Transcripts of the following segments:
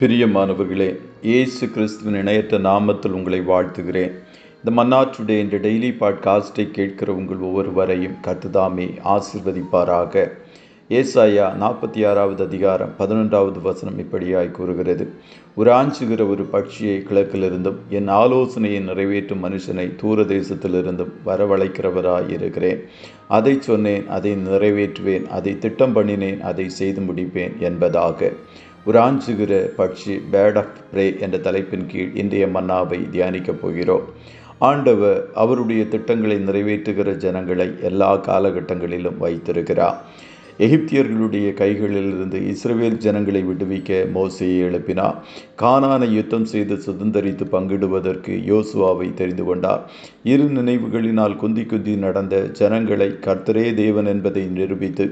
பிரியமானவர்களே, இயேசு கிறிஸ்துவின் இணையற்ற நாமத்தில் உங்களை வாழ்த்துகிறேன். இந்த மன்னா டுடே என்ற டெய்லி பாட்காஸ்டை கேட்கிற உங்கள் ஒவ்வொருவரையும் கர்த்தர் ஆசீர்வதிப்பாராக. ஏசாயா 46வது அதிகாரம் 11வது வசனம் இப்படியாய் கூறுகிறது: உராஞ்சுகிற ஒரு பட்சியை கிழக்கிலிருந்தும் என் ஆலோசனையை நிறைவேற்றும் மனுஷனை தூர தேசத்திலிருந்தும் வரவழைக்கிறவராயிருக்கிறேன். அதை சொன்னேன், அதை நிறைவேற்றுவேன், அதை திட்டம் பண்ணினேன், அதை செய்து முடிப்பேன் என்பதாக. உராஞ்சுகிற பட்சி, பேர்ட் ஆஃப் ப்ரே என்ற தலைப்பின் கீழ் இன்றைய மன்னாவை தியானிக்கப் போகிறோம். ஆண்டவர் அவருடைய திட்டங்களை நிறைவேற்றுகிற ஜனங்களை எல்லா காலகட்டங்களிலும் வைத்திருக்கிறார். எகிப்தியர்களுடைய கைகளிலிருந்து இஸ்ரவேல் ஜனங்களை விடுவிக்க மோசேயை எழுப்பினார். கானானை யுத்தம் செய்து சுதந்தரித்து பங்கிடுவதற்கு யோசுவாவை தெரிந்து கொண்டார். இரு நினைவுகளினால் குந்தி குந்தி நடந்த ஜனங்களை கர்த்தரே தேவன் என்பதை நிரூபித்து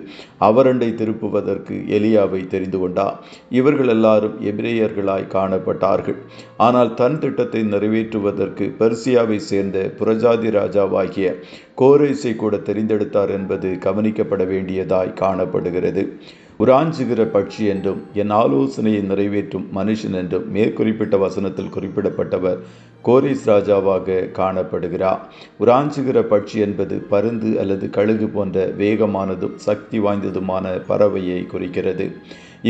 அவரண்டை திருப்புவதற்கு எலியாவை தெரிந்து கொண்டார். இவர்கள் எல்லாரும் எபிரேயர்களாய் காணப்பட்டார்கள். ஆனால் தன் திட்டத்தை நிறைவேற்றுவதற்கு பெர்சியாவை சேர்ந்த புறஜாதி ராஜாவாகிய கோரேசை கூட தெரிந்தெடுத்தார் என்பது கவனிக்கப்பட வேண்டியதாய் காணப்படுகிறது. உராஞ்சுகிற பட்சி என்றும் என் ஆலோசனையை நிறைவேற்றும் மனுஷன் என்றும் மேற்குறிப்பிட்ட வசனத்தில் குறிப்பிடப்பட்டவர் கோரேஸ் ராஜாவாக காணப்படுகிறார். உராஞ்சுகிற பட்சி என்பது பருந்து அல்லது கழுகு போன்ற வேகமானதும் சக்தி வாய்ந்ததுமான பறவையை குறிக்கிறது.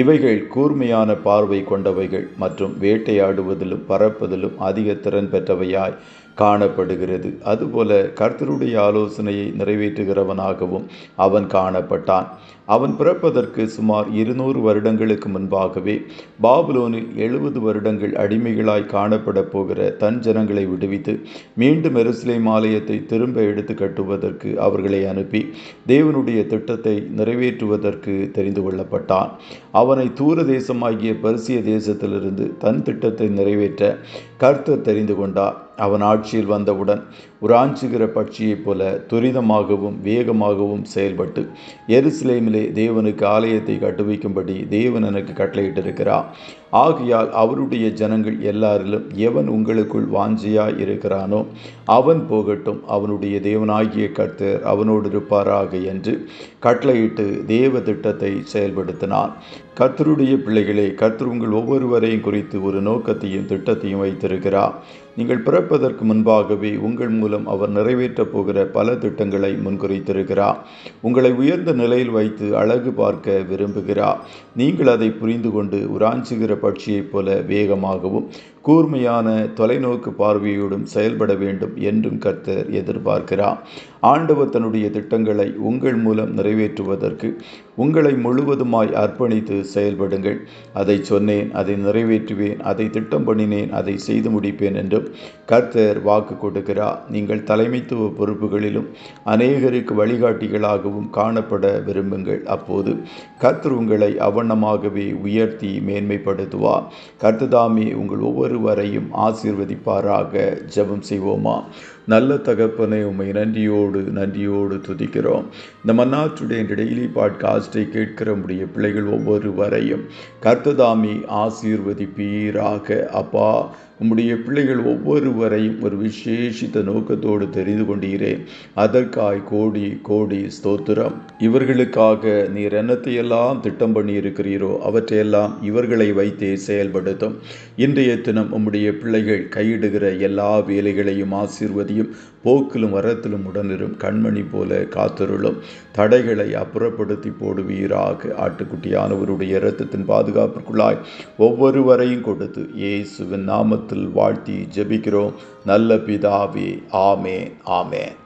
இவைகள் கூர்மையான பார்வை கொண்டவைகள் மற்றும் வேட்டையாடுவதிலும் பறப்பதிலும் அதிக திறன் பெற்றவையாய் காணப்படுகிறது. அதுபோல கர்த்தருடைய ஆலோசனையை நிறைவேற்றுகிறவனாகவும் அவன் காணப்பட்டான். அவன் பிறப்பதற்கு சுமார் 200 வருடங்களுக்கு முன்பாகவே பாபிலோனில் 70 வருடங்கள் அடிமைகளாய் காணப்பட போகிற தன் ஜனங்களை விடுவித்து மீண்டும் எருசலேம் ஆலயத்தை திரும்ப எடுத்து கட்டுவதற்கு அவர்களை அனுப்பி தேவனுடைய திட்டத்தை நிறைவேற்றுவதற்கு தெரிந்து கொள்ளப்பட்டான். அவனை தூர தேசமாகிய பெர்சிய தேசத்திலிருந்து தன் திட்டத்தை நிறைவேற்ற கர்த்தர் தெரிந்து கொண்டார். அவன் ஆட்சியில் வந்தவுடன் உராஞ்சுகிற பட்சியைப் போல துரிதமாகவும் வேகமாகவும் செயல்பட்டு எருசலேமிலே தேவனுக்கு ஆலயத்தை கட்டுவிக்கும்படி தேவன் எனக்கு கட்டளையிட்டிருக்கிறார். ஆகையால் அவருடைய ஜனங்கள் எல்லாரிலும் எவன் உங்களுக்குள் வாஞ்சையாய் இருக்கிறானோ அவன் போகட்டும், அவனுடைய தேவனாகிய கர்த்தர் அவனோடு இருப்பாராக என்று கட்டளையிட்டு தேவ திட்டத்தை செயல்படுத்தினார். கர்த்தருடைய பிள்ளைகளே, கர்த்தர் உங்கள் ஒவ்வொருவரையும் குறித்து ஒரு நோக்கத்தையும் திட்டத்தையும் வைத்திருக்கிறார். நீங்கள் பிறப்பதற்கு முன்பாகவே உங்கள் மூலம் அவர் நிறைவேற்றப் போகிற பல திட்டங்களை முன்குறித்திருக்கிறார். உங்களை உயர்ந்த நிலையில் வைத்து அழகு பார்க்க விரும்புகிறார். நீங்கள் அதை புரிந்து கொண்டு உராஞ்சுகிற பட்சியைப் போல வேகமாகவும் கூர்மையான தொலைநோக்கு பார்வையோடும் செயல்பட வேண்டும் என்றும் கர்த்தர் எதிர்பார்க்கிறார். ஆண்டவர் தன்னுடைய திட்டங்களை உங்கள் மூலம் நிறைவேற்றுவதற்கு உங்களை முழுவதுமாய் அர்ப்பணித்து செயல்படுங்கள். அதை சொன்னேன், அதை நிறைவேற்றுவேன், அதை திட்டம் பண்ணினேன், அதை செய்து முடிப்பேன் என்றும் கர்த்தர் வாக்கு கொடுக்கிறார். நீங்கள் தலைமைத்துவ பொறுப்புகளிலும் அநேகருக்கு வழிகாட்டிகளாகவும் காணப்பட விரும்புங்கள். அப்போது கர்த்தர் உங்களை அவண்ணமாகவே உயர்த்தி மேன்மைப்படுத்துவார். கர்த்ததாமே உங்கள் ஒவ்வொருவரையும் ஆசீர்வதிப்பாராக. ஜெபம் செய்வோமா? நல்ல தகப்பனே, உம்மை நன்றியோடு துதிக்கிறோம். இந்த மன்னா டுடே என்ற டெய்லி பாட்காஸ்டை கேட்கிற உடைய பிள்ளைகள் ஒவ்வொருவரையும் கர்த்ததாமே ஆசீர்வதிப்பீராக. அப்பா, உம்முடைய பிள்ளைகள் ஒவ்வொருவரையும் ஒரு விசேஷித்த நோக்கத்தோடு தெரிந்து கொண்டீரேன். அதற்காய் கோடி கோடி ஸ்தோத்திரம். இவர்களுக்காக நீர் என்னத்தையெல்லாம் திட்டம் பண்ணி இருக்கிறீரோ அவற்றையெல்லாம் இவர்களை வைத்தே செயல்படுத்தும். இன்றைய தினம் உம்முடைய பிள்ளைகள் கையிடுகிற எல்லா வேலைகளையும் ஆசீர்வதியும். போக்கிலும் வரத்திலும் உடனிரும் கண்மணி போல காத்தருளும். தடைகளை அப்புறப்படுத்தி போடுவீராக. ஆட்டுக்குட்டியானவருடைய இரத்தத்தின் பாதுகாப்பிற்குள்ளாய் ஒவ்வொருவரையும் கொடுத்து இயேசுவின் நாமத்தில் வாழ்த்தி ஜெபிக்கிறோம் நல்ல பிதாவே. ஆமென், ஆமென்.